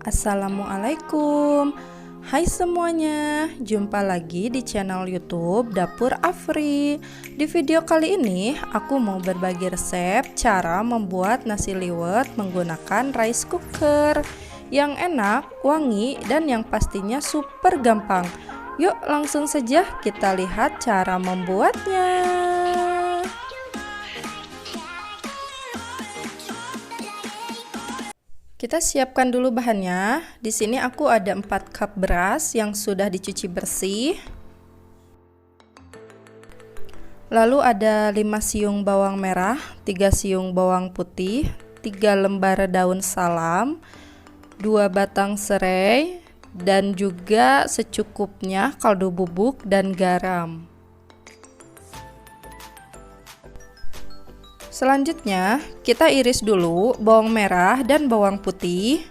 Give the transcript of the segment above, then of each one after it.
Assalamualaikum. Hai semuanya, jumpa lagi di channel YouTube Dapur Afri. Di video kali ini aku mau berbagi resep cara membuat nasi liwet menggunakan rice cooker yang enak, wangi, dan yang pastinya super gampang. Yuk langsung saja kita lihat cara membuatnya. Kita siapkan dulu bahannya. Di sini aku ada 4 cup beras yang sudah dicuci bersih. Lalu ada 5 siung bawang merah, 3 siung bawang putih, 3 lembar daun salam, 2 batang serai, dan juga secukupnya kaldu bubuk dan garam. Selanjutnya, kita iris dulu bawang merah dan bawang putih.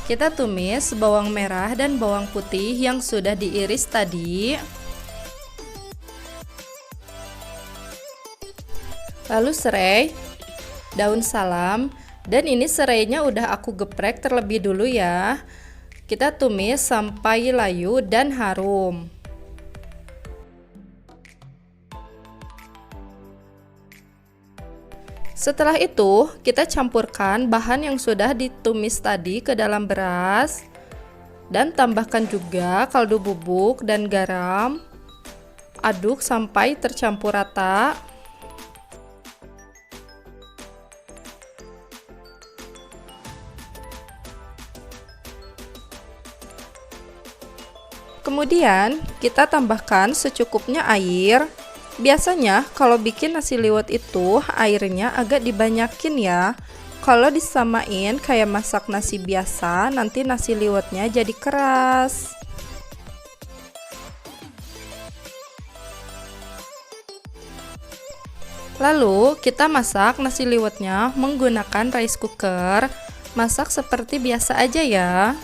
Kita tumis bawang merah dan bawang putih yang sudah diiris tadi. Lalu serai, daun salam, dan ini serainya udah aku geprek terlebih dulu ya. Kita tumis sampai layu dan harum. Setelah itu, kita campurkan bahan yang sudah ditumis tadi ke dalam beras dan tambahkan juga kaldu bubuk dan garam. Aduk sampai tercampur rata. Kemudian, kita tambahkan secukupnya air. Biasanya kalau bikin nasi liwet itu airnya agak dibanyakin ya. Kalau disamain kayak masak nasi biasa, nanti nasi liwetnya jadi keras. Lalu kita masak nasi liwetnya menggunakan rice cooker. Masak seperti biasa aja ya.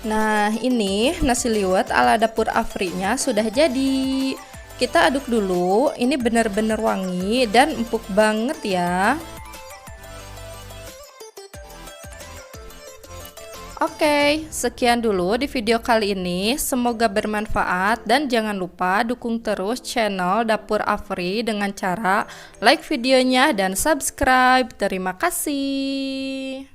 Nah, ini nasi liwet ala dapur Afrinya sudah jadi. Kita aduk dulu, ini benar-benar wangi dan empuk banget ya. Oke, sekian dulu di video kali ini. Semoga bermanfaat dan jangan lupa dukung terus channel Dapur Afri dengan cara like videonya dan subscribe. Terima kasih.